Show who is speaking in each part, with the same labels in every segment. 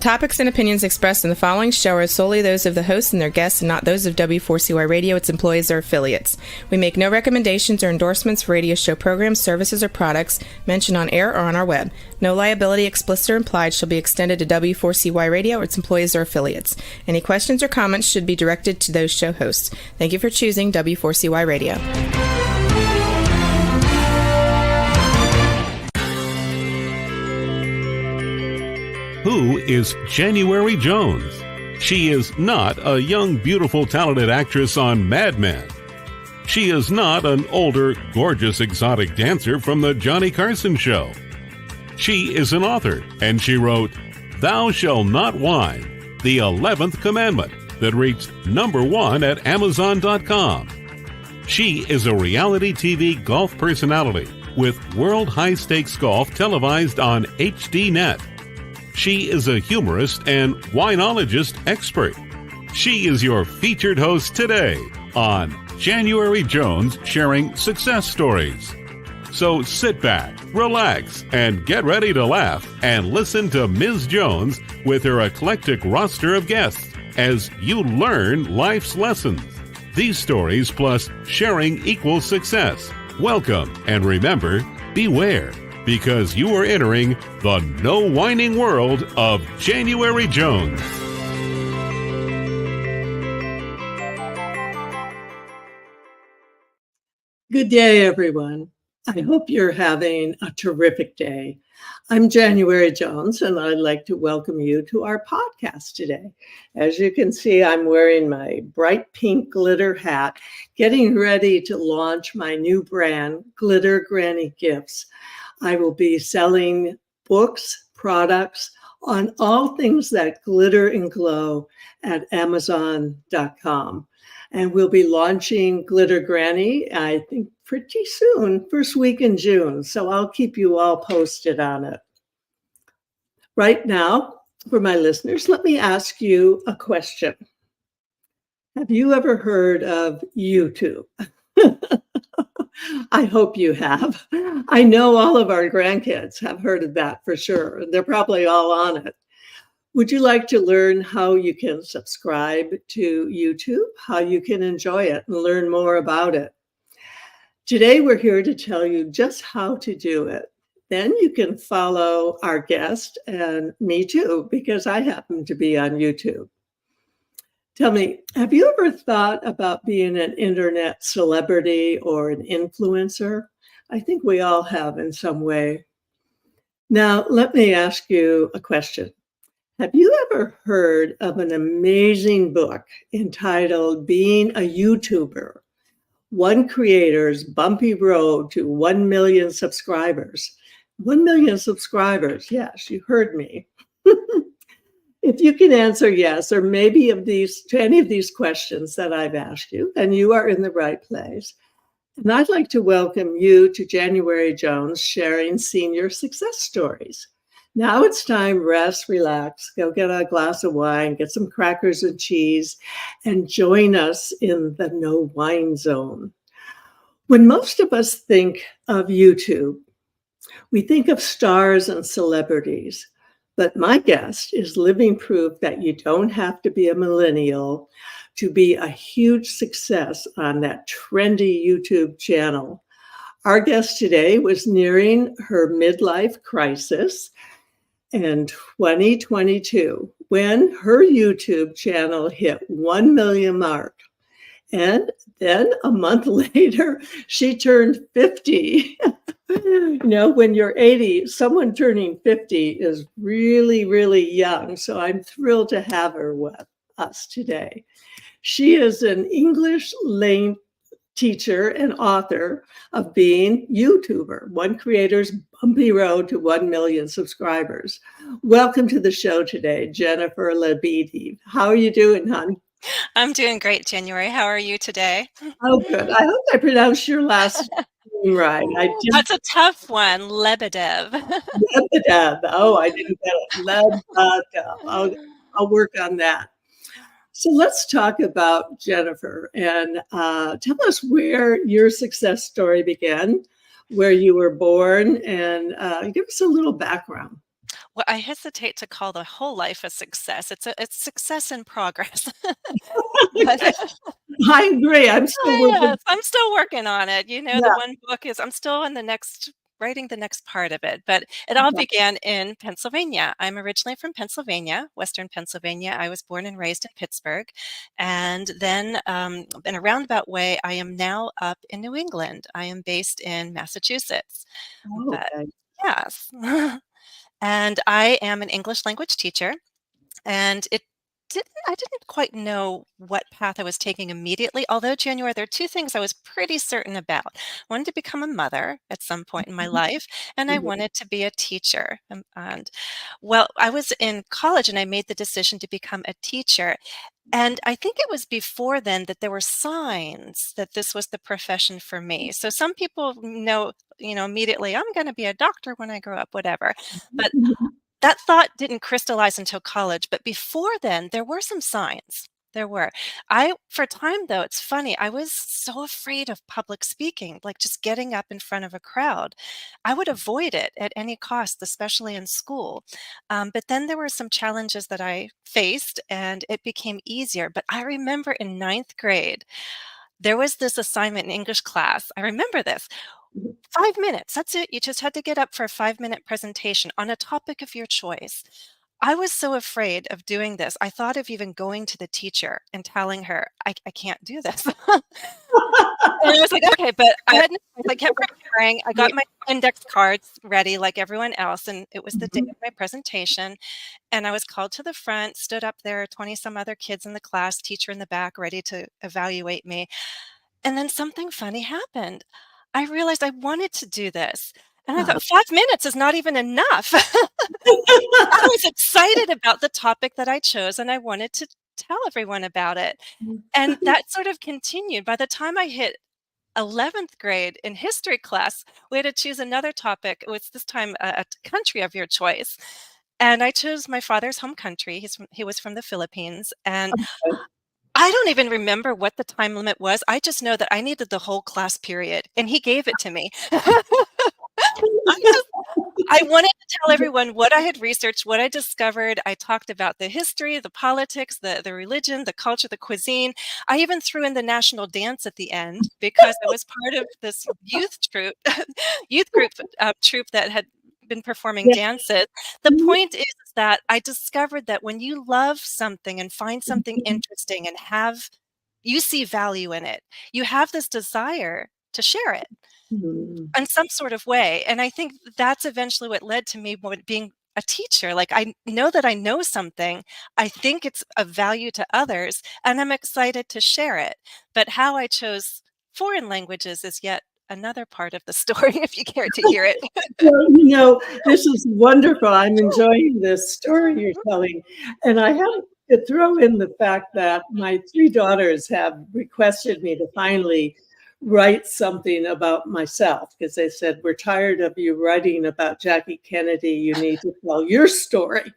Speaker 1: topics and opinions expressed in the following show are solely those of the hosts and their guests and not those of W4CY Radio, its employees, or affiliates. We make no recommendations or endorsements for radio show programs, services, or products mentioned on air or on our web. No liability, explicit or implied, shall be extended to W4CY Radio or its employees or affiliates. Any questions or comments should be directed to those show hosts. Thank you for choosing W4CY Radio.
Speaker 2: Who is January Jones? She is not a young, beautiful, talented actress on Mad Men. She is not an older, gorgeous, exotic dancer from the Johnny Carson show. She is an author, and she wrote, "Thou Shalt Not Whine," the 11th commandment that reached #1 at Amazon.com. She is a reality TV golf personality with World High Stakes Golf televised on HDNet. She is a humorist and winologist expert. She is your featured host today on January Jones Sharing Success Stories. So sit back, relax, and get ready to laugh and listen to Ms. Jones with her eclectic roster of guests as you learn life's lessons. These stories plus sharing equals success. Welcome, and remember, beware, because you are entering the no whining world of January Jones.
Speaker 3: Good day, everyone. I hope you're having a terrific day. I'm January Jones, and I'd like to welcome you to our podcast today. As you can see, I'm wearing my bright pink glitter hat, getting ready to launch my new brand, Glitter Granny Gifts. I will be selling books, products on all things that glitter and glow at Amazon.com. And we'll be launching Glitter Granny, I think, pretty soon, first week in June. So I'll keep you all posted on it. Right now, for my listeners, let me ask you a question. Have you ever heard of YouTube? I hope you have. I know all of our grandkids have heard of that for sure. They're probably all on it. Would you like to learn how you can subscribe to YouTube, how you can enjoy it and learn more about it? Today, we're here to tell you just how to do it. Then you can follow our guest and me too, because I happen to be on YouTube. Tell me, have you ever thought about being an internet celebrity or an influencer? I think we all have in some way. Now, let me ask you a question. Have you ever heard of an amazing book entitled Being a YouTuber? One Creator's Bumpy Road to 1 Million Subscribers. 1 million subscribers, yes, you heard me. If you can answer yes, or maybe to any of these questions that I've asked you, then you are in the right place. And I'd like to welcome you to January Jones Sharing Senior Success Stories. Now it's time, rest, relax, go get a glass of wine, get some crackers and cheese, and join us in the no wine zone. When most of us think of YouTube, we think of stars and celebrities. But my guest is living proof that you don't have to be a millennial to be a huge success on that trendy YouTube channel. Our guest today was nearing her midlife crisis in 2022 when her YouTube channel hit 1 million mark. And then a month later, she turned 50. You know, when you're 80, someone turning 50 is really, really young. So I'm thrilled to have her with us today. She is an English language teacher and author of Being YouTuber, One Creator's Bumpy Road to 1 Million Subscribers. Welcome to the show today, Jennifer Lebedev. How are you doing, hon?
Speaker 4: I'm doing great, January. How are you today?
Speaker 3: Oh, good. I hope I pronounced your last name right.
Speaker 4: That's a tough one, Lebedev.
Speaker 3: Lebedev. Oh, I didn't get it. Lebedev. I'll work on that. So let's talk about Jennifer and tell us where your success story began, where you were born, and give us a little background.
Speaker 4: Well, I hesitate to call the whole life a success. It's success in progress. But
Speaker 3: I agree. I'm still
Speaker 4: oh,
Speaker 3: working.
Speaker 4: yes, I'm still working on it. The
Speaker 3: Yeah.
Speaker 4: one book is I'm still in the next writing the next part of it, but it all began in Pennsylvania. I'm originally from Pennsylvania, Western Pennsylvania. I was born and raised in Pittsburgh, and then in a roundabout way, I am now up in New England. I am based in Massachusetts,
Speaker 3: Oh,
Speaker 4: but
Speaker 3: okay.
Speaker 4: yes. And I am an English language teacher, and I didn't quite know what path I was taking immediately, although January, there are two things I was pretty certain about. I wanted to become a mother at some point in my life, and I
Speaker 3: Mhm.
Speaker 4: wanted to be a teacher. And well, I was in college and I made the decision to become a teacher. And I think it was before then that there were signs that this was the profession for me. So some people know, immediately, I'm going to be a doctor when I grow up, whatever. But that thought didn't crystallize until college, but before then, there were some signs. There were. For a time though, it's funny, I was so afraid of public speaking, like just getting up in front of a crowd. I would avoid it at any cost, especially in school. But then there were some challenges that I faced and it became easier. But I remember in ninth grade, there was this assignment in English class. I remember this. 5 minutes, that's it. You just had to get up for a 5-minute presentation on a topic of your choice. I was so afraid of doing this. I thought of even going to the teacher and telling her, I can't do this. And I was like, okay, but I had no choice. I kept preparing. I got my index cards ready like everyone else, and it was the day
Speaker 3: Mhm.
Speaker 4: of my presentation. And I was called to the front, stood up there, 20 some other kids in the class, teacher in the back, ready to evaluate me. And then something funny happened. I realized I wanted to do this. And I
Speaker 3: Uh-huh.
Speaker 4: thought 5 minutes is not even enough. I was excited about the topic that I chose, and I wanted to tell everyone about it. And that sort of continued. By the time I hit 11th grade in history class, we had to choose another topic. It was this time a country of your choice. And I chose my father's home country. He was from the Philippines. And I don't even remember what the time limit was. I just know that I needed the whole class period, and he gave it to me. I just I wanted to tell everyone what I had researched, what I discovered. I talked about the history, the politics, the religion, the culture, the cuisine. I even threw in the national dance at the end because I was part of this youth troupe, youth group troupe that had been performing
Speaker 3: Yeah.
Speaker 4: dances. The point is that I discovered that when you love something and find something interesting and you see value in it, you have this desire to share it
Speaker 3: Mhm.
Speaker 4: in some sort of way. And I think that's eventually what led to me being a teacher. Like I know that I know something, I think it's of value to others, and I'm excited to share it. But how I chose foreign languages is yet another part of the story, if you care to hear it.
Speaker 3: Well, this is wonderful. I'm enjoying this story you're telling. And I have to throw in the fact that my three daughters have requested me to finally write something about myself because they said, we're tired of you writing about Jackie Kennedy. You need to tell your story.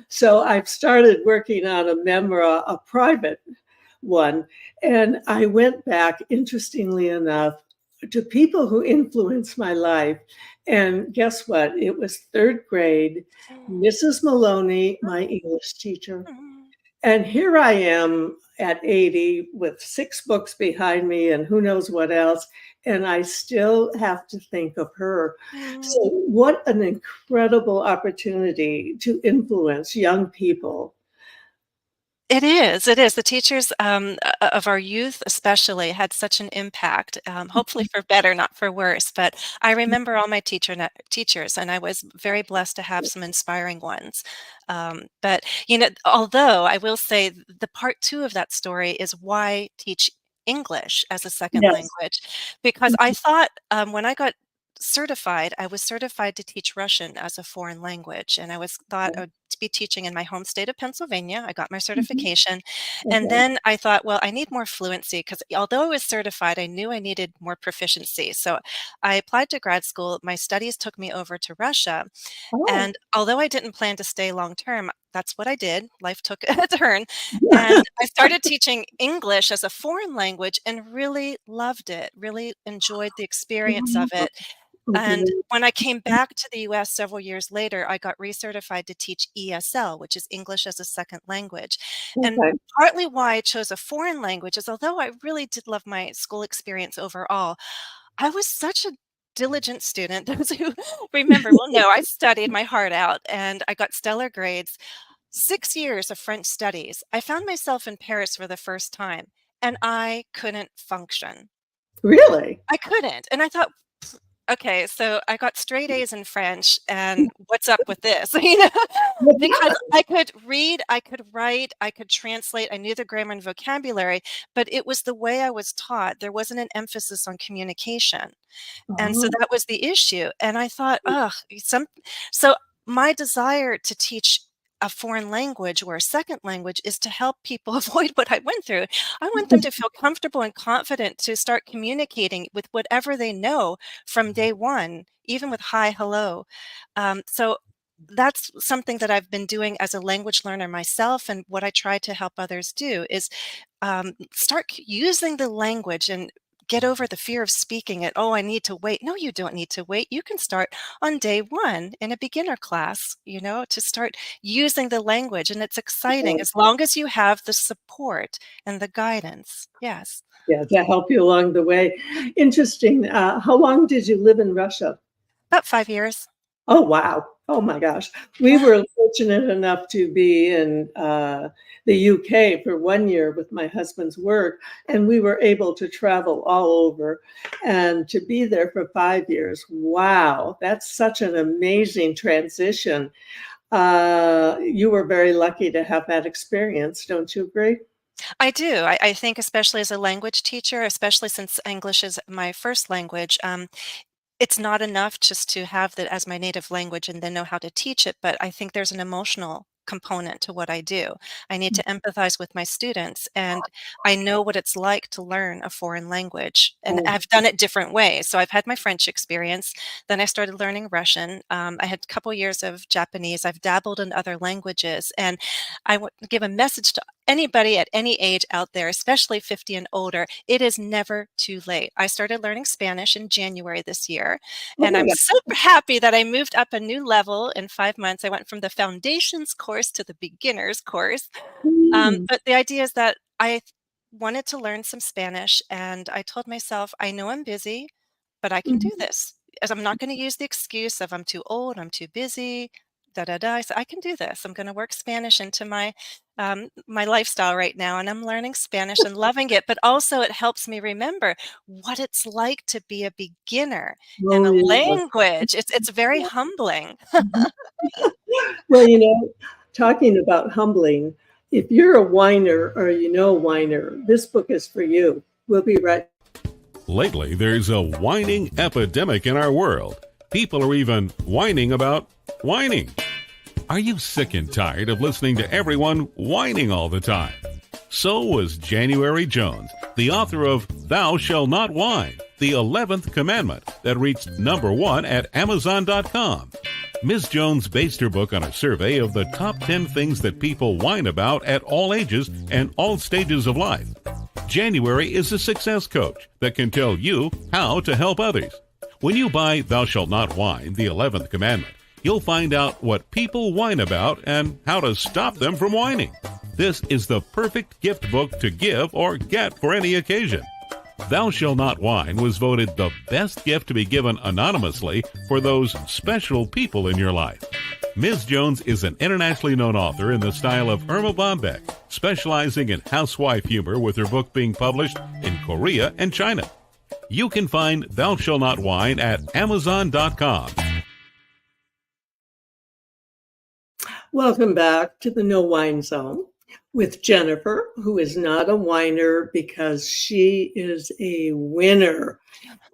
Speaker 3: So I've started working on a memoir, a private one. And I went back, interestingly enough, to people who influenced my life. And guess what? It was third grade, Mrs. Maloney, my English teacher. And here I am at 80 with 6 books behind me and who knows what else. And I still have to think of her. So, what an incredible opportunity to influence young people.
Speaker 4: It is, it is. The teachers, of our youth especially had such an impact, hopefully for better, not for worse, but I remember all my teachers, and I was very blessed to have some inspiring ones. But, although I will say the part 2 of that story is why teach English as a second
Speaker 3: Yes.
Speaker 4: language, because I thought, when I got certified, I was certified to teach Russian as a foreign language, and thought I would be teaching in my home state of Pennsylvania. I got my
Speaker 3: Mhm.
Speaker 4: certification, and
Speaker 3: Okay.
Speaker 4: then I thought, well, I need more fluency because although I was certified, I knew I needed more proficiency. So I applied to grad school. My studies took me over to Russia,
Speaker 3: Oh.
Speaker 4: and although I didn't plan to stay long term, that's what I did. Life took a turn, and I started teaching English as a foreign language and really loved it. Really enjoyed the experience of it.
Speaker 3: Okay.
Speaker 4: And when I came back to the US several years later, I got recertified to teach ESL, which is English as a second language. And
Speaker 3: Okay.
Speaker 4: partly why I chose a foreign language is although I really did love my school experience overall, I was such a diligent student. Those who remember will know I studied my heart out and I got stellar grades. 6 years of French studies. I found myself in Paris for the first time and I couldn't function.
Speaker 3: Really?
Speaker 4: I couldn't. And I thought, okay, so I got straight A's in French, and what's up with this? Because I could read, I could write, I could translate, I knew the grammar and vocabulary, but it was the way I was taught. There wasn't an emphasis on communication. And so
Speaker 3: Oh,
Speaker 4: that was the issue. And I thought, ugh, so my desire to teach a foreign language or a second language is to help people avoid what I went through. I want them to feel comfortable and confident to start communicating with whatever they know from day one, even with hi, hello. So that's something that I've been doing as a language learner myself. And what I try to help others do is start using the language and get over the fear of speaking it. Oh, I need to wait. No, you don't need to wait. You can start on day one in a beginner class, to start using the language. And it's exciting as long as you have the support and the guidance. Yes.
Speaker 3: yeah, to help you along the way. Interesting. How long did you live in Russia?
Speaker 4: About 5 years.
Speaker 3: Oh, wow. Oh, my gosh. We
Speaker 4: Yeah.
Speaker 3: were fortunate enough to be in the UK for 1 year with my husband's work, and we were able to travel all over and to be there for 5 years. Wow, that's such an amazing transition. You were very lucky to have that experience, don't you agree?
Speaker 4: I do. I think especially as a language teacher, especially since English is my first language, it's not enough just to have that as my native language and then know how to teach it, but I think there's an emotional component to what I do. I need to empathize with my students, and I know what it's like to learn a foreign language, and
Speaker 3: Oh,
Speaker 4: I've done it different ways. So I've had my French experience, then I started learning Russian. I had a couple years of Japanese. I've dabbled in other languages, and I want to give a message to anybody at any age out there, especially 50 and older. It is never too late. I started learning Spanish in January this year,
Speaker 3: oh
Speaker 4: and
Speaker 3: my
Speaker 4: I'm
Speaker 3: God.
Speaker 4: super happy that I moved up a new level in 5 months. I went from the foundations course to the beginners course.
Speaker 3: Mm,
Speaker 4: But the idea is that I wanted to learn some Spanish, and I told myself, I know I'm busy, but I can do
Speaker 3: mhm.
Speaker 4: this. As I'm not going to use the excuse of I'm too old, I'm too busy, da da da. I said, I can do this. I'm going to work Spanish into my lifestyle right now, and I'm learning Spanish and loving it. But also, it helps me remember what it's like to be a beginner in
Speaker 3: Oh,
Speaker 4: a
Speaker 3: yeah.
Speaker 4: language. It's very humbling.
Speaker 3: Well, talking about humbling, if you're a whiner or you know a whiner, this book is for you. We'll be right.
Speaker 2: Lately, there's a whining epidemic in our world. People are even whining about whining. Are you sick and tired of listening to everyone whining all the time? So was January Jones, the author of Thou Shall Not Whine, the 11th Commandment that reached #1 at Amazon.com. Ms. Jones based her book on a survey of the top 10 things that people whine about at all ages and all stages of life. January is a success coach that can tell you how to help others. When you buy Thou Shalt Not Whine, the 11th Commandment, you'll find out what people whine about and how to stop them from whining. This is the perfect gift book to give or get for any occasion. Thou Shalt Not Whine was voted the best gift to be given anonymously for those special people in your life. Ms. Jones is an internationally known author in the style of Irma Bombeck, specializing in housewife humor with her book being published in Korea and China. You can find Thou Shalt Not Whine at Amazon.com.
Speaker 3: Welcome back to the No Wine Zone with Jennifer, who is not a whiner because she is a winner.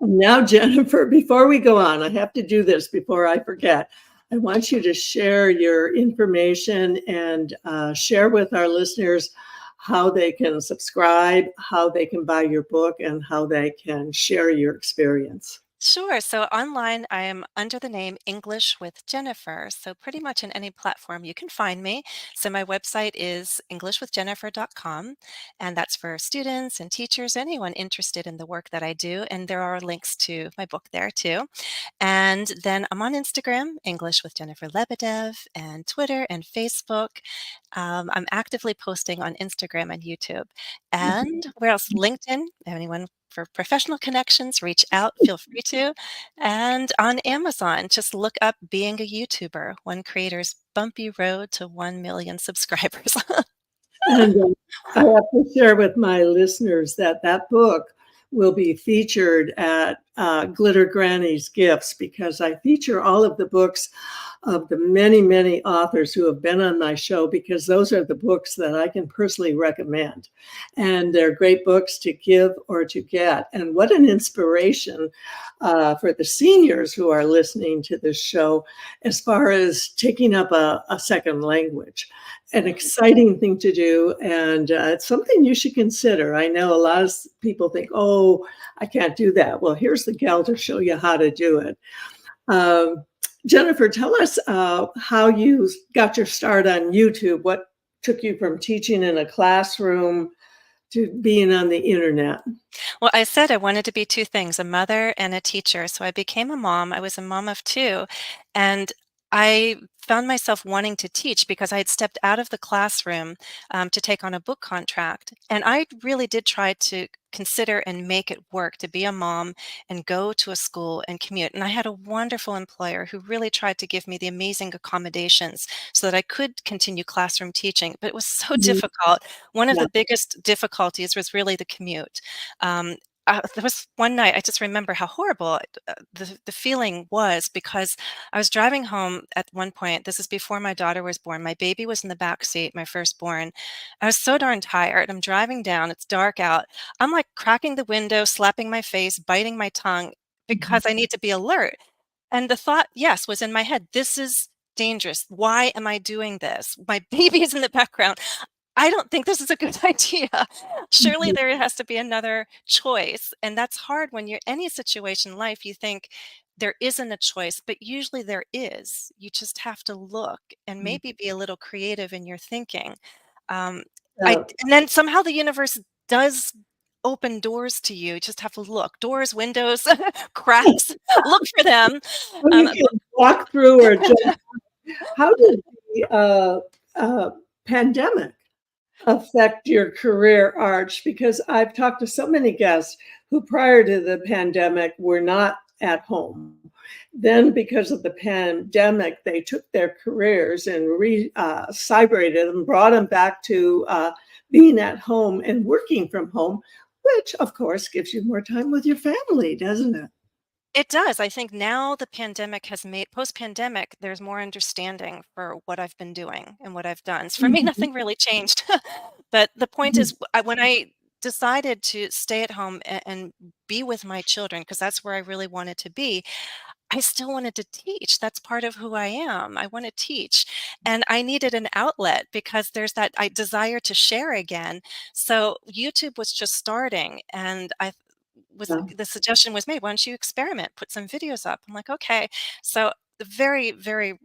Speaker 3: Now, Jennifer, before we go on, I have to do this before I forget. I want you to share your information and share with our listeners how they can subscribe, how they can buy your book, and how they can share your experience.
Speaker 4: Sure. So online, I am under the name English with Jennifer. So pretty much in any platform you can find me. So my website is englishwithjennifer.com, and that's for students and teachers, anyone interested in the work that I do. And there are links to my book there too. And then I'm on Instagram, English with Jennifer Lebedev, and Twitter and Facebook. I'm actively posting on Instagram and YouTube. And where else? LinkedIn. Anyone for professional connections, reach out, feel free to. And on Amazon, just look up Being a YouTuber, One Creator's Bumpy Road to 1 million subscribers.
Speaker 3: And I have to share with my listeners that that book will be featured at Glitter Granny's Gifts, because I feature all of the books of the many, many authors who have been on my show, because those are the books that I can personally recommend. And they're great books to give or to get. And what an inspiration for the seniors who are listening to this show as far as taking up a second language. An exciting thing to do, and it's something you should consider. I know a lot of people think, oh, I can't do that. Well, here's the gal to show you how to do it. Jennifer, tell us how you got your start on YouTube. What took you from teaching in a classroom to being on the internet?
Speaker 4: Well, I said I wanted to be two things, a mother and a teacher. So I became a mom. I was a mom of two. And I found myself wanting to teach because I had stepped out of the classroom to take on a book contract. And I really did try to consider and make it work to be a mom and go to a school and commute. And I had a wonderful employer who really tried to give me the amazing accommodations so that I could continue classroom teaching. But it was so
Speaker 3: Mhm.
Speaker 4: difficult. One of
Speaker 3: Yeah.
Speaker 4: the biggest difficulties was really the commute. Um, there was one night, I just remember how horrible the feeling was, because I was driving home at one point. This is before my daughter was born. My baby was in the back seat, my firstborn. I was so darn tired. I'm driving down. It's dark out. I'm like cracking the window, slapping my face, biting my tongue because I need to be alert. And the thought, yes, was in my head, this is dangerous. Why am I doing this? My baby is in the background. I don't think this is a good idea. Surely
Speaker 3: Mhm.
Speaker 4: there has to be another choice. And that's hard when you're any situation in life, you think there isn't a choice, but usually there is. You just have to look and maybe be a little creative in your thinking. Um,
Speaker 3: Yeah.
Speaker 4: and then somehow the universe does open doors to you. You just have to look. Doors, windows, cracks, look for them.
Speaker 3: Well, you
Speaker 4: Um,
Speaker 3: can walk through or jump. How did the pandemic affect your career arch? Because I've talked to so many guests who prior to the pandemic were not at home. Then, because of the pandemic, they took their careers and cybrated them, brought them back to being at home and working from home, which of course gives you more time with your family, doesn't it?
Speaker 4: It does. I think now the pandemic has made post-pandemic, there's more understanding for what I've been doing and what I've done. So for me,
Speaker 3: Mhm.
Speaker 4: nothing really changed. But the point is, when I decided to stay at home and be with my children, because that's where I really wanted to be, I still wanted to teach. That's part of who I am. I want to teach. And I needed an outlet because there's that I desire to share again. So YouTube was just starting, and I was
Speaker 3: Yeah.
Speaker 4: the suggestion was made, why don't you experiment, put some videos up? I'm like, okay. So the very, very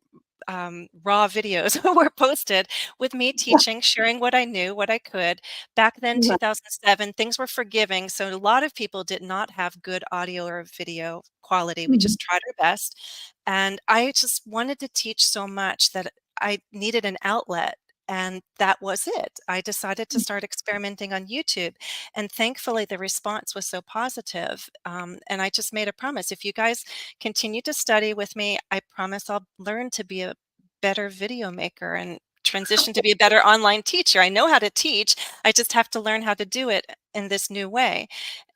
Speaker 4: raw videos were posted with me teaching, sharing what I knew, what I could. Back then,
Speaker 3: Yeah.
Speaker 4: 2007, things were forgiving. So a lot of people did not have good audio or video quality. We
Speaker 3: Mhm.
Speaker 4: just tried our best. And I just wanted to teach so much that I needed an outlet. And that was it. I decided to start experimenting on YouTube. And thankfully, the response was so positive. And I just made a promise, if you guys continue to study with me, I promise I'll learn to be a better video maker and transition to be a better online teacher. I know how to teach. I just have to learn how to do it in this new way.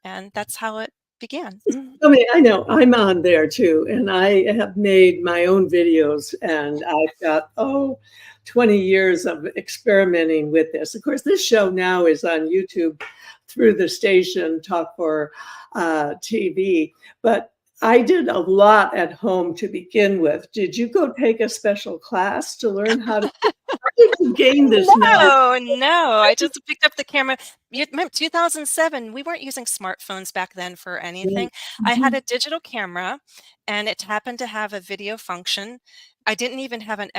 Speaker 4: And that's how it began.
Speaker 3: I mean, I know I'm on there too, and I have made my own videos, and I've got, 20 years of experimenting with this. Of course, this show now is on YouTube through the station Talk for TV, but I did a lot at home to begin with. Did you go take a special class to learn how to? How did you gain this knowledge?
Speaker 4: No, I just picked up the camera. You remember 2007, we weren't using smartphones back then for anything. I had
Speaker 3: Mhm.
Speaker 4: a digital camera and it happened to have a video function. I didn't even have an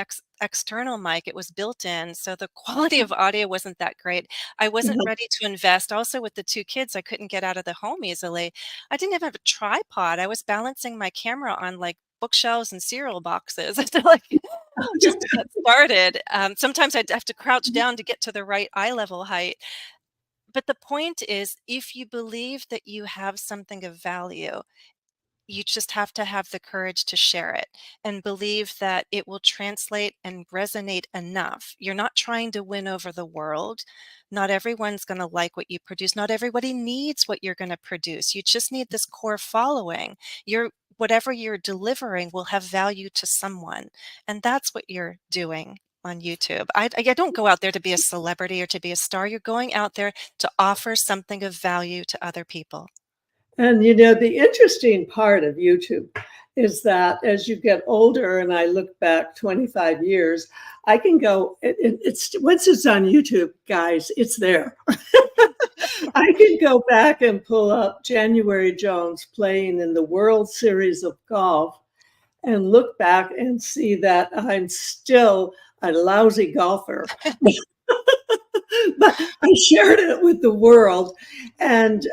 Speaker 4: external mic. It was built in, so the quality of audio wasn't that great. I wasn't ready to invest. Also, with the two kids, I couldn't get out of the home easily. I didn't even have a tripod. I was balancing my camera on like bookshelves and cereal boxes to like just to get started. Sometimes I'd have to crouch down to get to the right eye level height. But the point is, if you believe that you have something of value, you just have to have the courage to share it and believe that it will translate and resonate enough. You're not trying to win over the world. Not everyone's going to like what you produce. Not everybody needs what you're going to produce. You just need this core following. Whatever you're delivering will have value to someone. And that's what you're doing on YouTube. I don't go out there to be a celebrity or to be a star. You're going out there to offer something of value to other people.
Speaker 3: And you know, the interesting part of YouTube is that as you get older, and I look back 25 years, I can go, it's once it's on YouTube, guys, it's there. I can go back and pull up January Jones playing in the World Series of Golf and look back and see that I'm still a lousy golfer. But I shared it with the world. And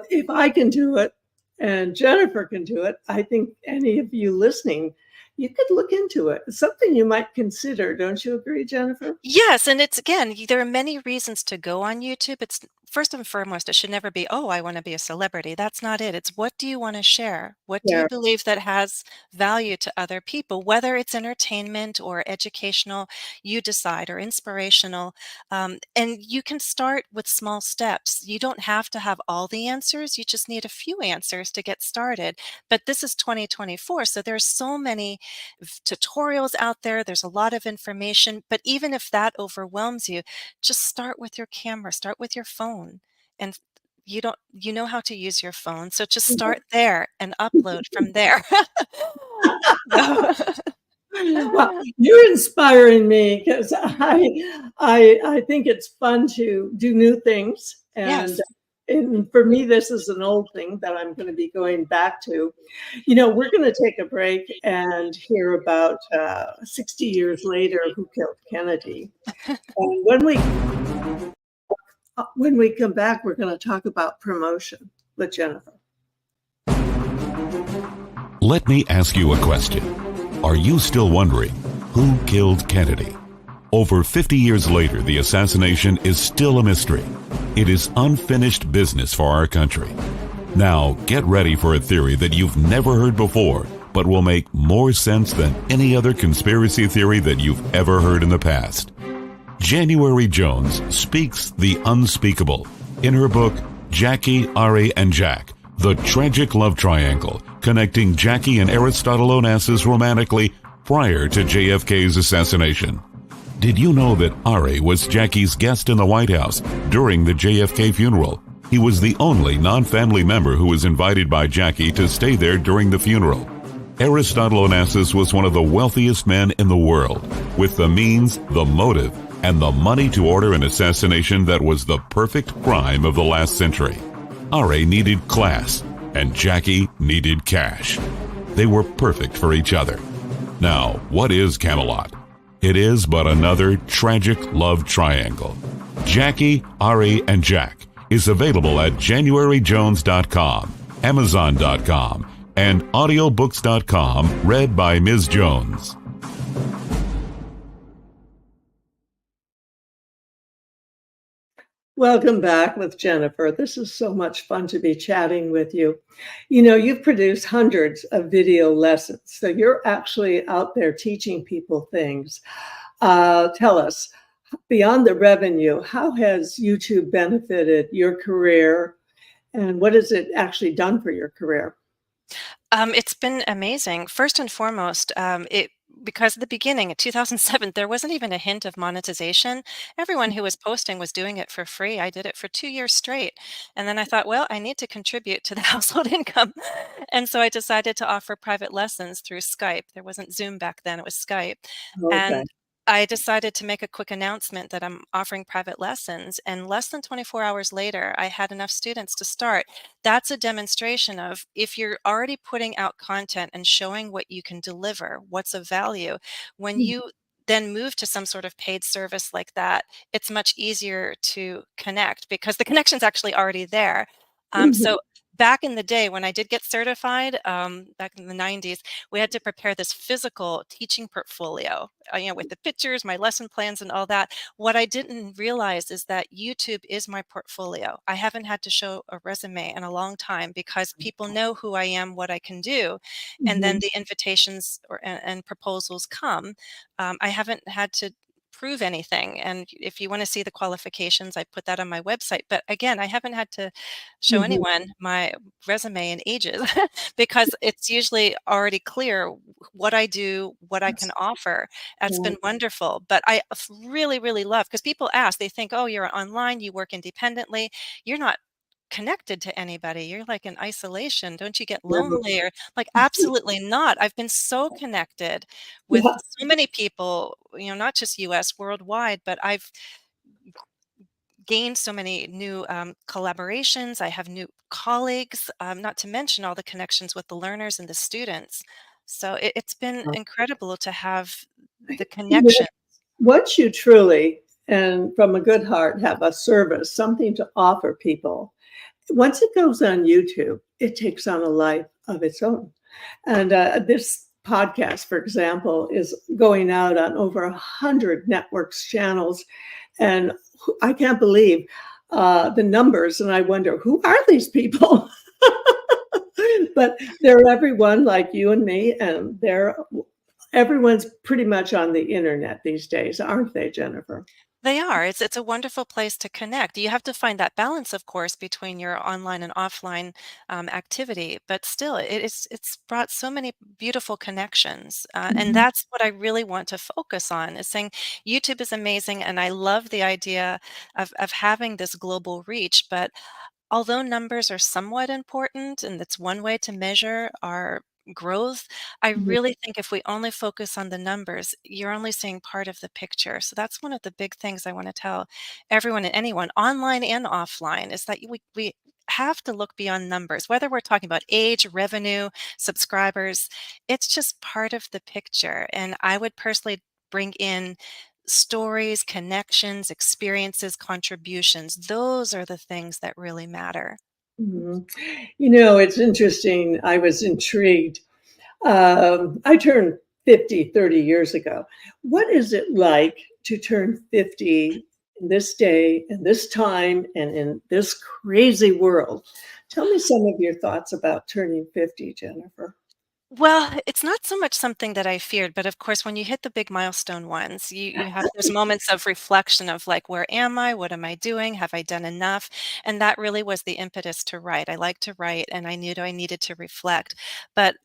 Speaker 3: if I can do it and Jennifer can do it, I think any of you listening, you could look into it. It's something you might consider. Don't you agree, Jennifer?
Speaker 4: Yes, and it's again, there are many reasons to go on YouTube. It's first and foremost, it should never be, oh, I want to be a celebrity. That's not it. It's what do you want to share? What do you
Speaker 3: Yeah.
Speaker 4: believe that has value to other people, whether it's entertainment or educational, you decide, or inspirational. And you can start with small steps. You don't have to have all the answers. You just need a few answers to get started. But this is 2024, so there's so many tutorials out there. There's a lot of information, but even if that overwhelms you, just start with your camera, start with your phone. And you know how to use your phone. So just start there and upload from there.
Speaker 3: Well, you're inspiring me because I think it's fun to do new things.
Speaker 4: Yes.
Speaker 3: And for me, this is an old thing that I'm going to be going back to. You know, we're going to take a break and hear about 60 years later who killed Kennedy. And when we come back, we're going to talk about promotion with Jennifer.
Speaker 2: Let me ask you a question. Are you still wondering who killed Kennedy? Over 50 years later, the assassination is still a mystery. It is unfinished business for our country. Now, get ready for a theory that you've never heard before, but will make more sense than any other conspiracy theory that you've ever heard in the past. January Jones speaks the unspeakable in her book, Jackie, Ari, and Jack, The Tragic Love Triangle, connecting Jackie and Aristotle Onassis romantically prior to JFK's assassination. Did you know that Ari was Jackie's guest in the White House during the JFK funeral? He was the only non-family member who was invited by Jackie to stay there during the funeral. Aristotle Onassis was one of the wealthiest men in the world, with the means, the motive, and the money to order an assassination that was the perfect crime of the last century. Ari needed class, and Jackie needed cash. They were perfect for each other. Now, what is Camelot? It is but another tragic love triangle. Jackie, Ari, and Jack is available at JanuaryJones.com, Amazon.com, and audiobooks.com, read by Ms. Jones.
Speaker 3: Welcome back with Jennifer. This is so much fun to be chatting with you. You know, you've produced hundreds of video lessons, so you're actually out there teaching people things. Tell us, beyond the revenue, how has YouTube benefited your career, and what has it actually done for your career?
Speaker 4: It's been amazing. First and foremost, because at the beginning, in 2007, there wasn't even a hint of monetization. Everyone who was posting was doing it for free. I did it for 2 years straight, and then I thought, "Well, I need to contribute to the household income." And so I decided to offer private lessons through Skype. There wasn't Zoom back then, it was Skype.
Speaker 3: Okay.
Speaker 4: And I decided to make a quick announcement that I'm offering private lessons, and less than 24 hours later, I had enough students to start. That's a demonstration of if you're already putting out content and showing what you can deliver, what's of value, when you then move to some sort of paid service like that, it's much easier to connect because the connection's actually already there.
Speaker 3: Mhm.
Speaker 4: So back in the day when I did get certified, back in the 90s, we had to prepare this physical teaching portfolio, with the pictures, my lesson plans, and all that. What I didn't realize is that YouTube is my portfolio. I haven't had to show a resume in a long time because people know who I am, what I can do, and then
Speaker 3: Mhm.
Speaker 4: the invitations and proposals come. I haven't had to prove anything. And if you want to see the qualifications, I put that on my website. But again, I haven't had to show
Speaker 3: Mhm.
Speaker 4: anyone my resume in ages because it's usually already clear what I do, what I can offer. That's
Speaker 3: Yeah.
Speaker 4: been wonderful. But I really, really love because people ask, they think, oh, you're online, you work independently. You're not connected to anybody. You're like in isolation. Don't you get lonely? Or like, absolutely not. I've been so connected with
Speaker 3: Yeah.
Speaker 4: so many people, not just US, worldwide, but I've gained so many new collaborations. I have new colleagues, not to mention all the connections with the learners and the students. So it's been incredible to have the
Speaker 3: You know,
Speaker 4: connection.
Speaker 3: once you truly and from a good heart have a service, something to offer people, once it goes on YouTube, it takes on a life of its own. And this podcast, for example, is going out on over 100 networks, channels, and I can't believe the numbers. And I wonder, who are these people? But they're everyone like you and me, and everyone's pretty much on the internet these days, aren't they, Jennifer?
Speaker 4: They are. It's a wonderful place to connect. You have to find that balance, of course, between your online and offline activity. But still, it's brought so many beautiful connections, and
Speaker 3: Mhm.
Speaker 4: that's what I really want to focus on. Is saying YouTube is amazing, and I love the idea of having this global reach. But although numbers are somewhat important, and that's one way to measure our growth, I
Speaker 3: Mhm.
Speaker 4: really think if we only focus on the numbers, you're only seeing part of the picture. So that's one of the big things I want to tell everyone and anyone, online and offline, is that we have to look beyond numbers, whether we're talking about age, revenue, subscribers, it's just part of the picture. And I would personally bring in stories, connections, experiences, contributions. Those are the things that really matter.
Speaker 3: Mhm. It's interesting. I was intrigued. I turned 50 30 years ago. What is it like to turn 50 in this day, in this time, and in this crazy world? Tell me some of your thoughts about turning 50, Jennifer.
Speaker 4: Well, it's not so much something that I feared, but of course, when you hit the big milestone ones, you have those moments of reflection of like, where am I? What am I doing? Have I done enough? And that really was the impetus to write. I like to write, and I knew I needed to reflect. But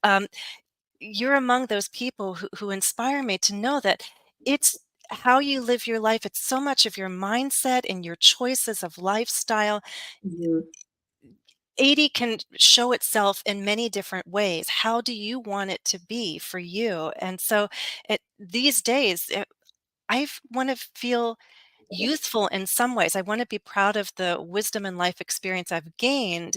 Speaker 4: you're among those people who inspire me to know that it's how you live your life. It's so much of your mindset and your choices of lifestyle.
Speaker 3: Mhm.
Speaker 4: 80 can show itself in many different ways. How do you want it to be for you? And so these days, I want to feel youthful in some ways. I want to be proud of the wisdom and life experience I've gained.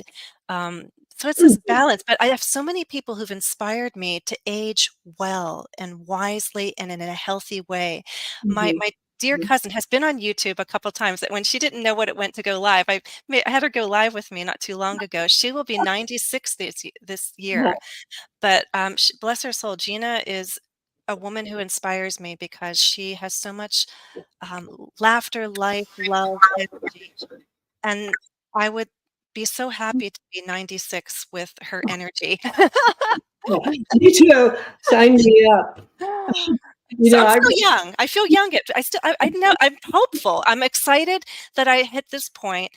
Speaker 4: So it's this
Speaker 3: Mhm.
Speaker 4: balance, but I have so many people who've inspired me to age well and wisely and in a healthy way.
Speaker 3: Mhm.
Speaker 4: My dear
Speaker 3: Mhm.
Speaker 4: cousin has been on YouTube a couple times that when she didn't know what it went to go live, I had her go live with me not too long ago. She will be 96 this year, but bless her soul, Gina is a woman who inspires me because she has so much laughter, life, love, energy. And I would be so happy to be 96 with her energy.
Speaker 3: Yeah. Me too. Sign me up. You
Speaker 4: So
Speaker 3: know,
Speaker 4: I'm
Speaker 3: I
Speaker 4: still young. I feel young. I know I'm hopeful. I'm excited that I hit this point,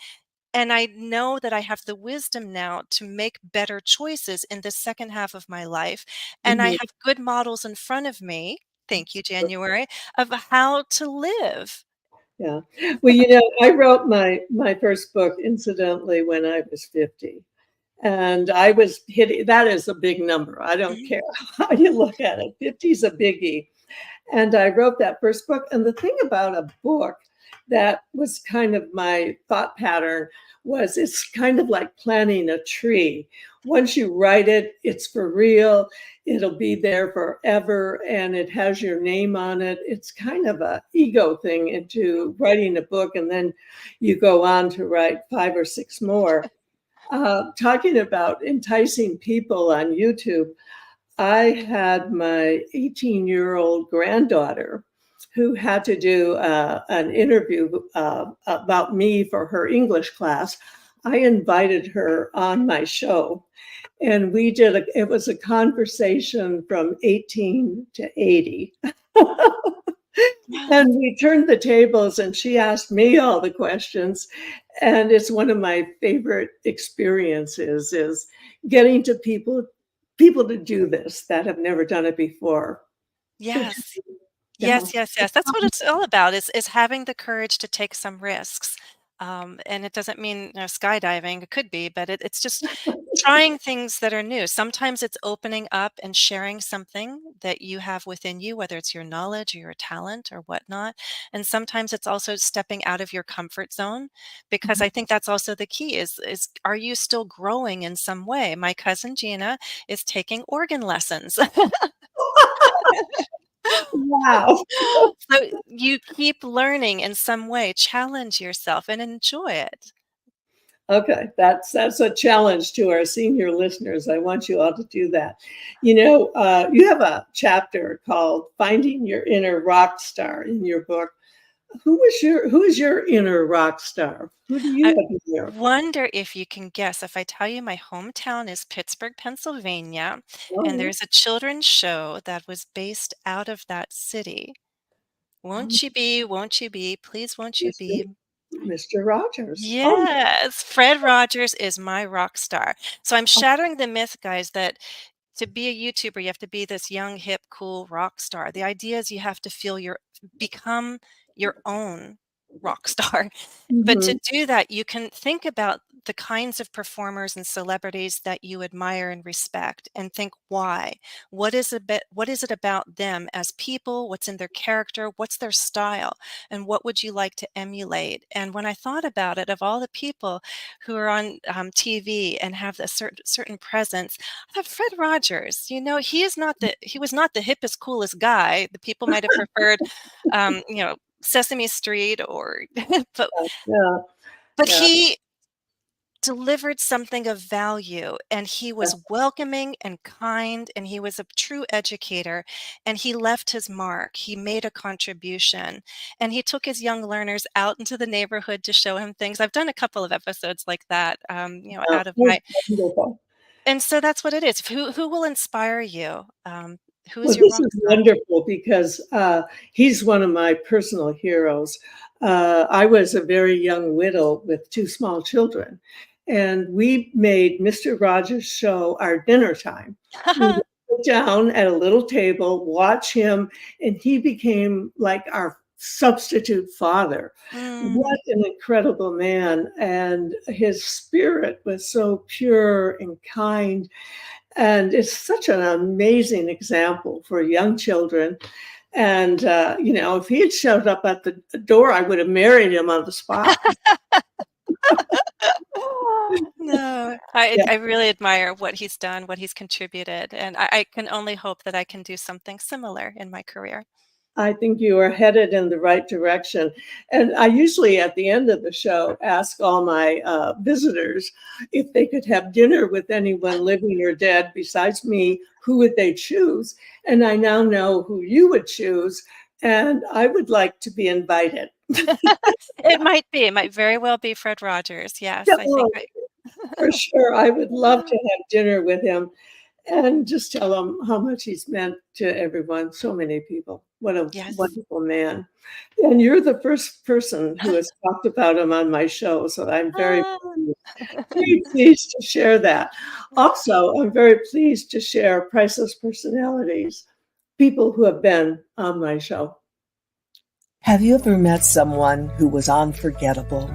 Speaker 4: and I know that I have the wisdom now to make better choices in the second half of my life. And I
Speaker 3: Mhm.
Speaker 4: have good models in front of me thank you, January, of how to live.
Speaker 3: Yeah. Well, I wrote my first book, incidentally, when I was 50. And I was hitting, that is a big number. I don't
Speaker 4: Mhm.
Speaker 3: care how you look at it. 50 is a biggie. And I wrote that first book. And the thing about a book that was kind of my thought pattern was it's kind of like planting a tree. Once you write it, it's for real. It'll be there forever and it has your name on it. It's kind of a ego thing into writing a book. And then you go on to write 5 or 6 more. Talking about enticing people on YouTube, I had my 18-year-old granddaughter who had to do an interview about me for her English class. I invited her on my show, and it was a conversation from 18 to 80. And we turned the tables and she asked me all the questions. And it's one of my favorite experiences is getting to people to do this that have never done it before.
Speaker 4: Yes.
Speaker 3: Yeah.
Speaker 4: Yes, yes, yes. That's what it's all about is having the courage to take some risks. And it doesn't mean skydiving. It could be, but it's just trying things that are new. Sometimes it's opening up and sharing something that you have within you, whether it's your knowledge or your talent or whatnot. And sometimes it's also stepping out of your comfort zone, because I think that's also the key is are you still growing in some way? My cousin Gina is taking organ lessons.
Speaker 3: Wow.
Speaker 4: So you keep learning in some way, challenge yourself and enjoy it.
Speaker 3: Okay, that's a challenge to our senior listeners. I want you all to do that. You have a chapter called "Finding Your Inner Rock Star" in your book. Who is your inner rock star? Who do you
Speaker 4: I
Speaker 3: have in there?
Speaker 4: wonder if you can guess. If I tell you my hometown is Pittsburgh, Pennsylvania, and
Speaker 3: Oh,
Speaker 4: there's a children's show that was based out of that city.
Speaker 3: oh,
Speaker 4: Won't you be, please won't you
Speaker 3: Mr.
Speaker 4: be?
Speaker 3: Mr. Rogers. Oh,
Speaker 4: Yes, Fred Rogers is my rock star. So I'm shattering the myth, guys, that to be a YouTuber, you have to be this young, hip, cool rock star. The idea is you have to become your own rock star. But to
Speaker 3: mhm.
Speaker 4: do that, you can think about the kinds of performers and celebrities that you admire and respect and think why. What is it about them as people? What's in their character? What's their style? And what would you like to emulate? And when I thought about it, of all the people who are on TV and have a certain presence, I thought Fred Rogers, he was not the hippest, coolest guy. The people might have preferred, Sesame Street or, but
Speaker 3: Yeah,
Speaker 4: but
Speaker 3: yeah.
Speaker 4: he delivered something of value, and he was welcoming and kind, and he was a true educator, and he left his mark. He made a contribution, and he took his young learners out into the neighborhood to show him things. I've done a couple of episodes like that, out of
Speaker 3: Oh,
Speaker 4: my,
Speaker 3: wonderful.
Speaker 4: and so that's what it is. Who will inspire you? Who's
Speaker 3: Well,
Speaker 4: your
Speaker 3: this
Speaker 4: rock
Speaker 3: is
Speaker 4: star?
Speaker 3: wonderful because he's one of my personal heroes. I was a very young widow with 2 small children, and we made Mr. Rogers' show our dinner time. We would sit down at a little table, watch him, and he became like our substitute father.
Speaker 4: Mm,
Speaker 3: What an incredible man, and his spirit was so pure and kind. And it's such an amazing example for young children. And, if he had showed up at the door, I would have married him on the spot.
Speaker 4: no, I
Speaker 3: Yeah.
Speaker 4: I really admire what he's done, what he's contributed, and I can only hope that I can do something similar in my career.
Speaker 3: I think you are headed in the right direction. And I usually, at the end of the show, ask all my visitors if they could have dinner with anyone living or dead besides me, who would they choose? And I now know who you would choose. And I would like to be invited.
Speaker 4: It might very well be Fred Rogers. Yes,
Speaker 3: Yeah,
Speaker 4: I think
Speaker 3: well, for sure. I would love to have dinner with him and just tell him how much he's meant to everyone, so many people. What a
Speaker 4: yes.
Speaker 3: wonderful man. And you're the first person who has talked about him on my show, so I'm
Speaker 4: Ah.
Speaker 3: very pleased to share that. Also, I'm very pleased to share Priceless Personalities people who have been on my show.
Speaker 5: Have you ever met someone who was unforgettable?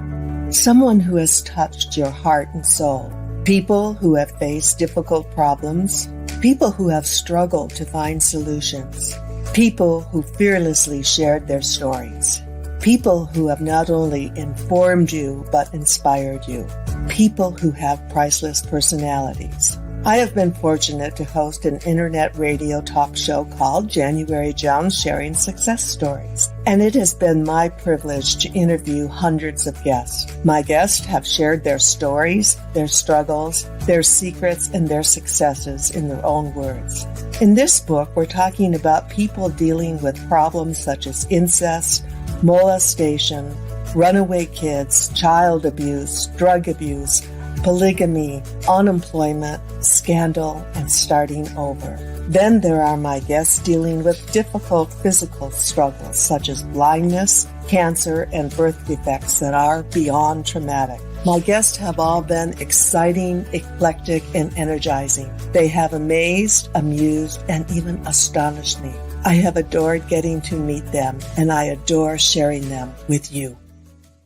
Speaker 5: Someone who has touched your heart and soul? People who have faced difficult problems? People who have struggled to find solutions? People who fearlessly shared their stories? People who have not only informed you, but inspired you. People who have priceless personalities. I have been fortunate to host an internet radio talk show called January Jones Sharing Success Stories, and it has been my privilege to interview hundreds of guests. My guests have shared their stories, their struggles, their secrets, and their successes in their own words. In this book, we're talking about people dealing with problems such as incest, molestation, runaway kids, child abuse, drug abuse, polygamy, unemployment, scandal, and starting over. Then there are my guests dealing with difficult physical struggles such as blindness, cancer, and birth defects that are beyond traumatic. My guests have all been exciting, eclectic, and energizing. They have amazed, amused, and even astonished me. I have adored getting to meet them, and I adore sharing them with you.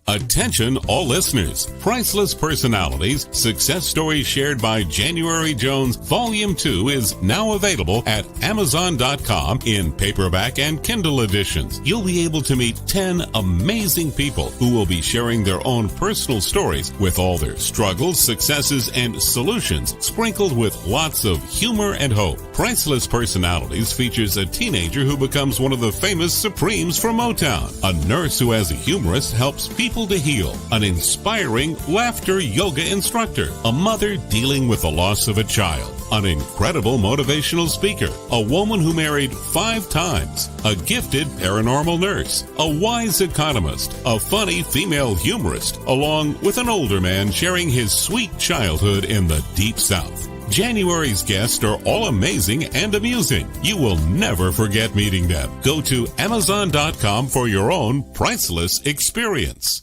Speaker 2: Attention all listeners. Priceless Personalities, Success Stories Shared by January Jones, Volume 2 is now available at Amazon.com in paperback and Kindle editions. You'll be able to meet 10 amazing people who will be sharing their own personal stories with all their struggles, successes, and solutions, sprinkled with lots of humor and hope. Priceless Personalities features a teenager who becomes one of the famous Supremes from Motown, a nurse who as a humorist helps people to heal, an inspiring laughter yoga instructor, a mother dealing with the loss of a child, an incredible motivational speaker, a woman who married 5 times, a gifted paranormal nurse, a wise economist, a funny female humorist, along with an older man sharing his sweet childhood in the Deep South. January's guests are all amazing and amusing. You will never forget meeting them. Go to Amazon.com for your own priceless experience.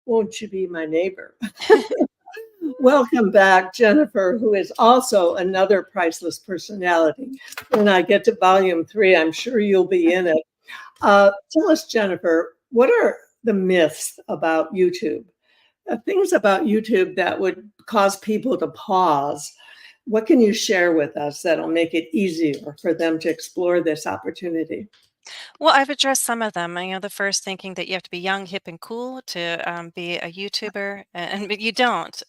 Speaker 3: Won't you be my neighbor? Welcome back, Jennifer, who is also another priceless personality. When I get to volume 3, I'm sure you'll be in it. Tell us, Jennifer, what are the myths about YouTube? Things about YouTube that would cause people to pause. What can you share with us that'll make it easier for them to explore this opportunity?
Speaker 4: Well, I've addressed some of them. The first thinking that you have to be young, hip, and cool to be a YouTuber, but you don't.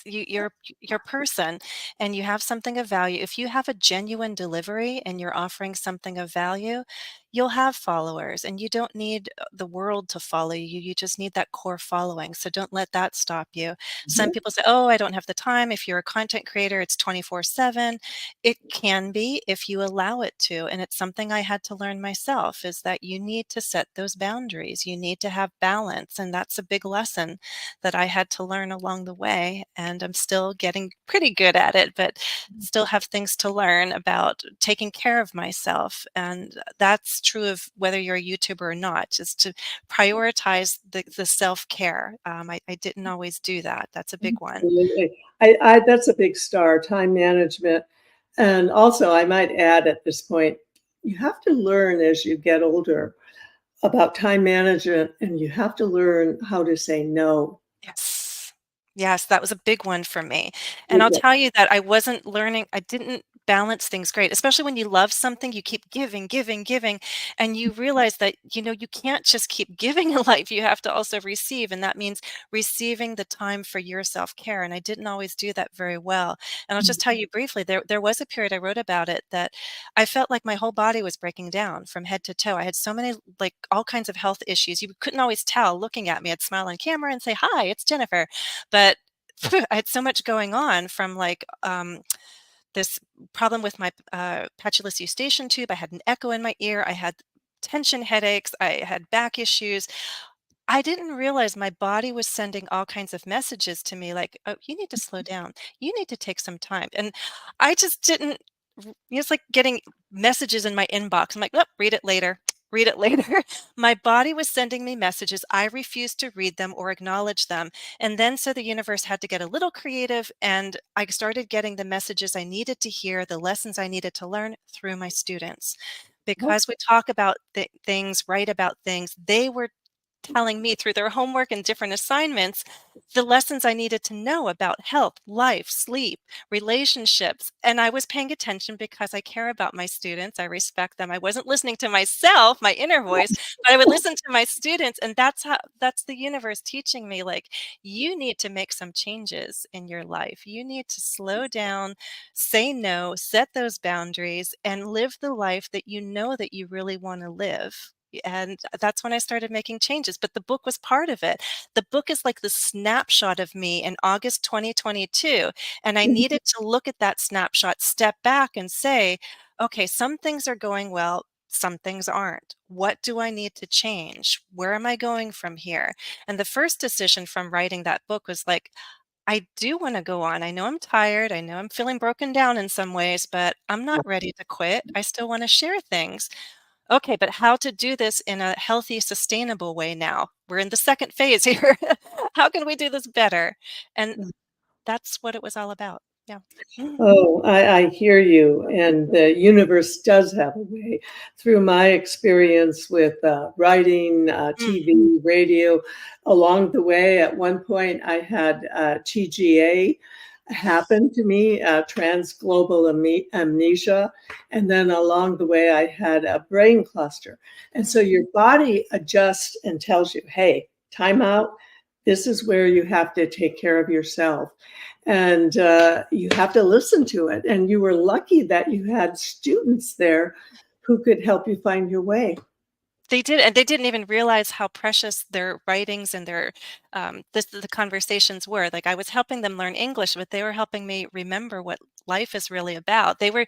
Speaker 4: You're a person, and you have something of value. If you have a genuine delivery and you're offering something of value, you'll have followers, and you don't need the world to follow you. You just need that core following. So don't let that stop you. Some people say, "Oh, I don't have the time." If you're a content creator, it's 24/7. It can be if you allow it to, and it's something I had to learn myself, is that you need to set those boundaries. You need to have balance, and that's a big lesson that I had to learn along the way, and I'm still getting pretty good at it, but still have things to learn about taking care of myself, and that's true of whether you're a YouTuber or not, just to prioritize the self-care. I didn't always do that. That's a big one.
Speaker 3: Absolutely. That's a big star, time management. And also, I might add at this point, you have to learn as you get older about time management, and you have to learn how to say no.
Speaker 4: Yes. Yes, that was a big one for me. And I'll tell you that I didn't balance things great, especially when you love something, you keep giving, giving, giving, and you realize that, you can't just keep giving in life, you have to also receive, and that means receiving the time for your self-care, and I didn't always do that very well. And I'll just tell you briefly, there was a period I wrote about it that I felt like my whole body was breaking down from head to toe. I had so many, like, all kinds of health issues. You couldn't always tell looking at me. I'd smile on camera and say, "Hi, it's Jennifer." But I had so much going on, from this problem with my patulous eustachian tube. I had an echo in my ear. I had tension headaches. I had back issues. I didn't realize my body was sending all kinds of messages to me like, "Oh, you need to slow down. You need to take some time." And I just didn't, it's like getting messages in my inbox. I'm like, "Oh, read it later." read it later. My body was sending me messages. I refused to read them or acknowledge them. And then so the universe had to get a little creative, and I started getting the messages I needed to hear, the lessons I needed to learn through my students. Because we talk about things, write about things, they were telling me through their homework and different assignments the lessons I needed to know about health, life, sleep, relationships. And I was paying attention because I care about my students. I respect them. I wasn't listening to myself, my inner voice, but I would listen to my students. And that's the universe teaching me, like, you need to make some changes in your life. You need to slow down, say no, set those boundaries, and live the life that you know that you really want to live. And that's when I started making changes. But the book was part of it. The book is like the snapshot of me in August 2022. And I needed to look at that snapshot, step back and say, okay, some things are going well, some things aren't. What do I need to change? Where am I going from here? And the first decision from writing that book was like, I do want to go on. I know I'm tired. I know I'm feeling broken down in some ways, but I'm not ready to quit. I still want to share things. Okay, but how to do this in a healthy, sustainable way now? We're in the second phase here. How can we do this better? And that's what it was all about. Yeah.
Speaker 3: Oh, I hear you. And the universe does have a way. Through my experience with writing,
Speaker 4: Mm.
Speaker 3: TV, radio, along the way, at one point, I had TGA happen to me, transglobal amnesia. And then along the way, I had a brain cluster. And so your body adjusts and tells you, hey, time out. This is where you have to take care of yourself. And you have to listen to it. And you were lucky that you had students there who could help you find your way.
Speaker 4: They did, and they didn't even realize how precious their writings and their the conversations were. Like, I was helping them learn English, but they were helping me remember what life is really about. They were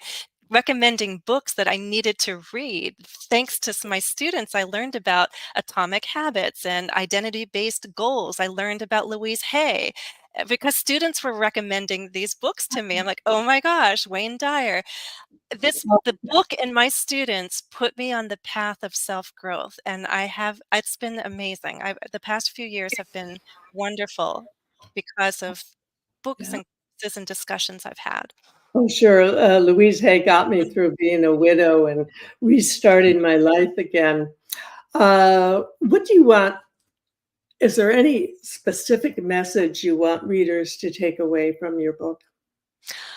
Speaker 4: recommending books that I needed to read. Thanks to my students, I learned about atomic habits and identity-based goals. I learned about Louise Hay. Because students were recommending these books to me. I'm like, oh my gosh, Wayne Dyer. The book and my students put me on the path of self-growth, and it's been amazing. The past few years have been wonderful because of books
Speaker 3: Yeah.
Speaker 4: and quizzes and discussions I've had.
Speaker 3: Oh, sure. Louise Hay got me through being a widow and restarting my life again. What do you want? Is there any specific message you want readers to take away from your book?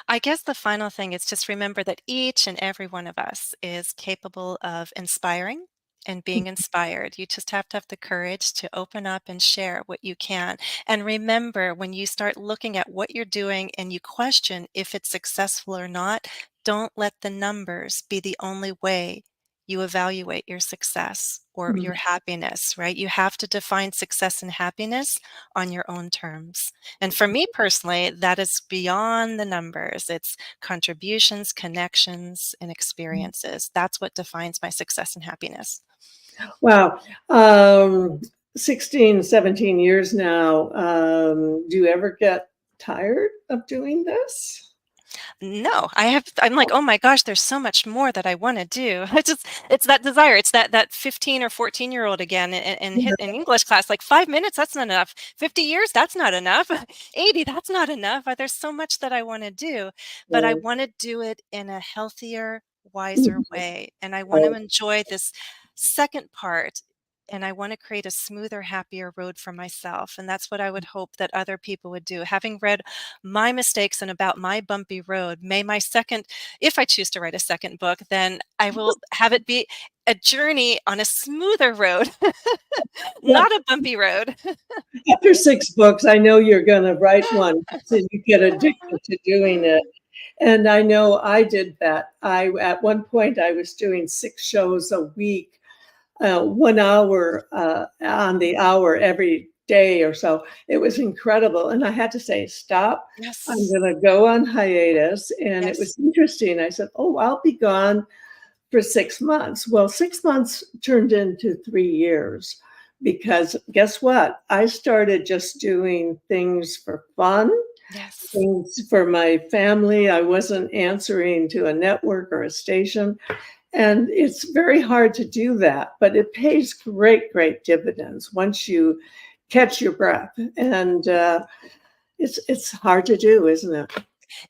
Speaker 4: I guess the final thing is just remember that each and every one of us is capable of inspiring and being inspired. You just have to have the courage to open up and share what you can. And remember, when you start looking at what you're doing and you question if it's successful or not, don't let the numbers be the only way you evaluate your success or
Speaker 3: Mm.
Speaker 4: your happiness, right? You have to define success and happiness on your own terms. And for me personally, that is beyond the numbers. It's contributions, connections, and experiences. That's what defines my success and happiness.
Speaker 3: Wow. Um, 16, 17 years now. Do you ever get tired of doing this?
Speaker 4: No, I'm like, "Oh my gosh, there's so much more that I wanna do." It's that desire. It's that 15 or 14-year-old again in English class, like, 5 minutes, that's not enough. 50 years, that's not enough. 80, that's not enough. There's so much that I wanna do, but I
Speaker 3: Yeah.
Speaker 4: wanna do it in a healthier, wiser
Speaker 3: Mhm.
Speaker 4: way, and I wanna
Speaker 3: Oh,
Speaker 4: enjoy this second part, and I wanna create a smoother, happier road for myself, and that's what I would hope that other people would do. Having read my mistakes and about my bumpy road. May my second, if I choose to write a second book, then I will have it be a journey on a smoother road,
Speaker 3: yeah.
Speaker 4: not a bumpy road.
Speaker 3: After 6 books, I know you're gonna write one so you get addicted to doing it. And I know I did that. At one point, I was doing 6 shows a week, 1 hour, on the hour every day or so. It was incredible, and I had to say, "Stop. I'm
Speaker 4: Yes,
Speaker 3: gonna go on hiatus," and it
Speaker 4: yes.
Speaker 3: was interesting. I said, "Oh, I'll be gone for 6 months." Well, 6 months turned into 3 years because guess what? I started just doing things for fun,
Speaker 4: Yes.
Speaker 3: things for my family. I wasn't answering to a network or a station. And it's very hard to do that, but it pays great, great dividends once you catch your breath. And it's hard to do, isn't it?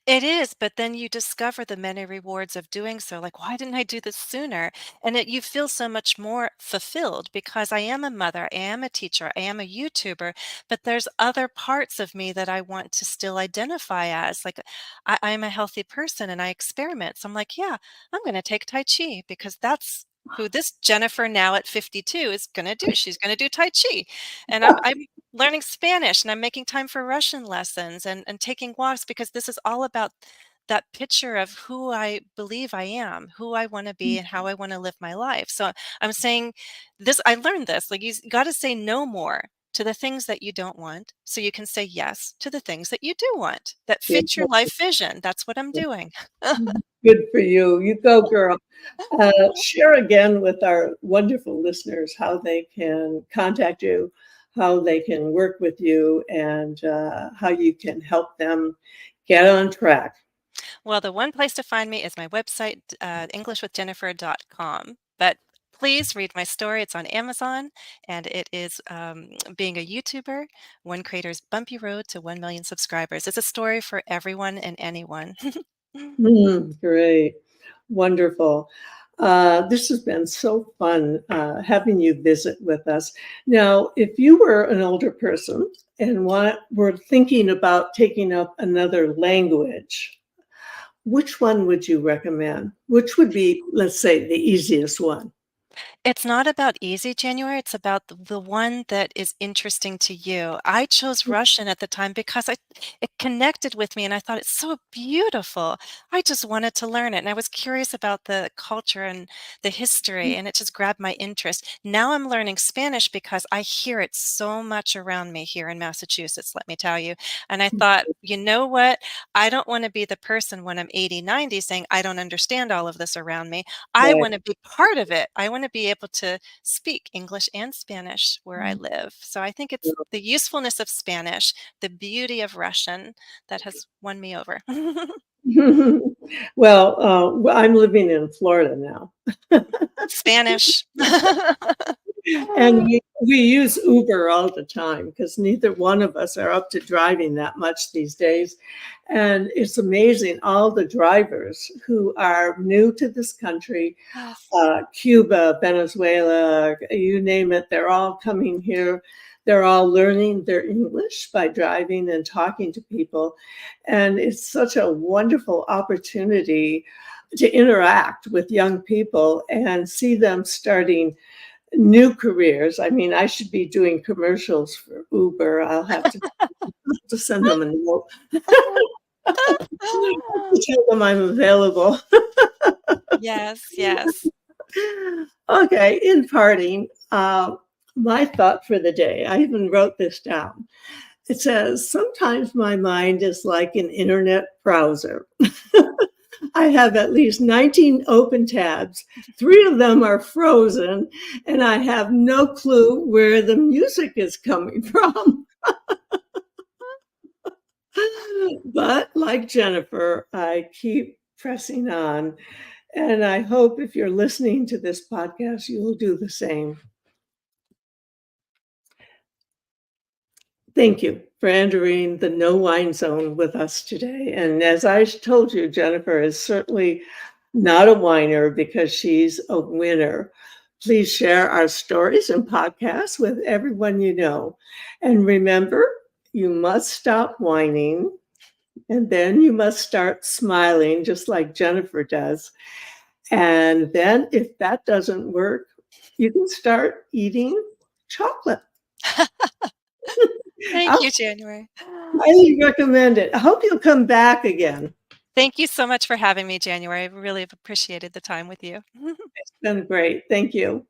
Speaker 4: It is, but then you discover the many rewards of doing so. Like, why didn't I do this sooner? And you feel so much more fulfilled because I am a mother, I am a teacher, I am a YouTuber, but there's other parts of me that I want to still identify as. Like, I'm a healthy person and I experiment. So I'm like, yeah, I'm going to take Tai Chi because that's who this Jennifer now at 52 is going to do. She's going to do Tai Chi. And I'm learning Spanish and I'm making time for Russian lessons and taking walks because this is all about that picture of who I believe I am, who I want to be and how I want to live my life. So I'm saying this, I learned this, like you got to say no more to the things that you don't want so you can say yes to the things that you do want that fit your life vision. That's what I'm doing.
Speaker 3: Good for you. You go, girl. Share again with our wonderful listeners how they can contact you, how they can work with you, and how you can help them get on track.
Speaker 4: Well, the one place to find me is my website, englishwithjennifer.com. But please read my story. It's on Amazon, and it is being a YouTuber, one creator's bumpy road to 1 million subscribers. It's a story for everyone and anyone.
Speaker 3: Great. Wonderful. This has been so fun having you visit with us. Now, if you were an older person and were thinking about taking up another language, which one would you recommend? Which would be, let's say, the easiest one?
Speaker 4: It's not about easy, January. It's about the one that is interesting to you. I chose Russian at the time because it connected with me and I thought it's so beautiful. I just wanted to learn it. And I was curious about the culture and the history, and it just grabbed my interest. Now I'm learning Spanish because I hear it so much around me here in Massachusetts, let me tell you. And I thought, you know what? I don't want to be the person when I'm 80, 90 saying, I don't understand all of this around me. I want to be part of it. I want to be able to speak English and Spanish where I live. So I think it's the usefulness of Spanish, the beauty of Russian that has won me over.
Speaker 3: Well, I'm living in Florida now.
Speaker 4: Spanish.
Speaker 3: And we use Uber all the time because neither one of us are up to driving that much these days. And it's amazing, all the drivers who are new to this country, Cuba, Venezuela, you name it, they're all coming here. They're all learning their English by driving and talking to people. And it's such a wonderful opportunity to interact with young people and see them starting new careers. I mean, I should be doing commercials for Uber. I'll have to send them a note. Tell them I'm available.
Speaker 4: Yes, yes.
Speaker 3: Okay, in parting, my thought for the day, I even wrote this down. It says, sometimes my mind is like an internet browser. I have at least 19 open tabs. 3 of them are frozen, and I have no clue where the music is coming from. But like Jennifer, I keep pressing on, and I hope if you're listening to this podcast, you will do the same. Thank you for entering the no wine zone with us today. And as I told you, Jennifer is certainly not a whiner because she's a winner. Please share our stories and podcasts with everyone you know. And remember, you must stop whining, and then you must start smiling just like Jennifer does. And then if that doesn't work, you can start eating chocolate.
Speaker 4: Thank you, January.
Speaker 3: Highly recommend it. I hope you'll come back again.
Speaker 4: Thank you so much for having me, January. I really have appreciated the time with you.
Speaker 3: It's been great. Thank you.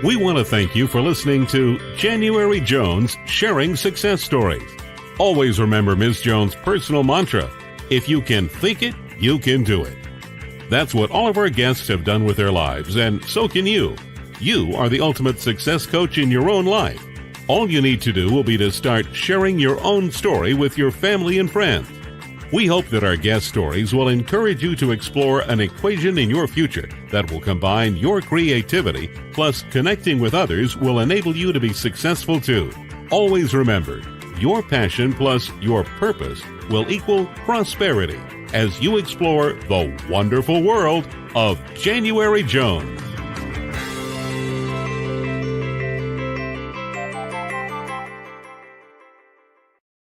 Speaker 2: We want to thank you for listening to January Jones Sharing Success Stories. Always remember Ms. Jones' personal mantra, if you can think it, you can do it. That's what all of our guests have done with their lives, and so can you. You are the ultimate success coach in your own life. All you need to do will be to start sharing your own story with your family and friends. We hope that our guest stories will encourage you to explore an equation in your future that will combine your creativity plus connecting with others will enable you to be successful too. Always remember, your passion plus your purpose will equal prosperity as you explore the wonderful world of January Jones.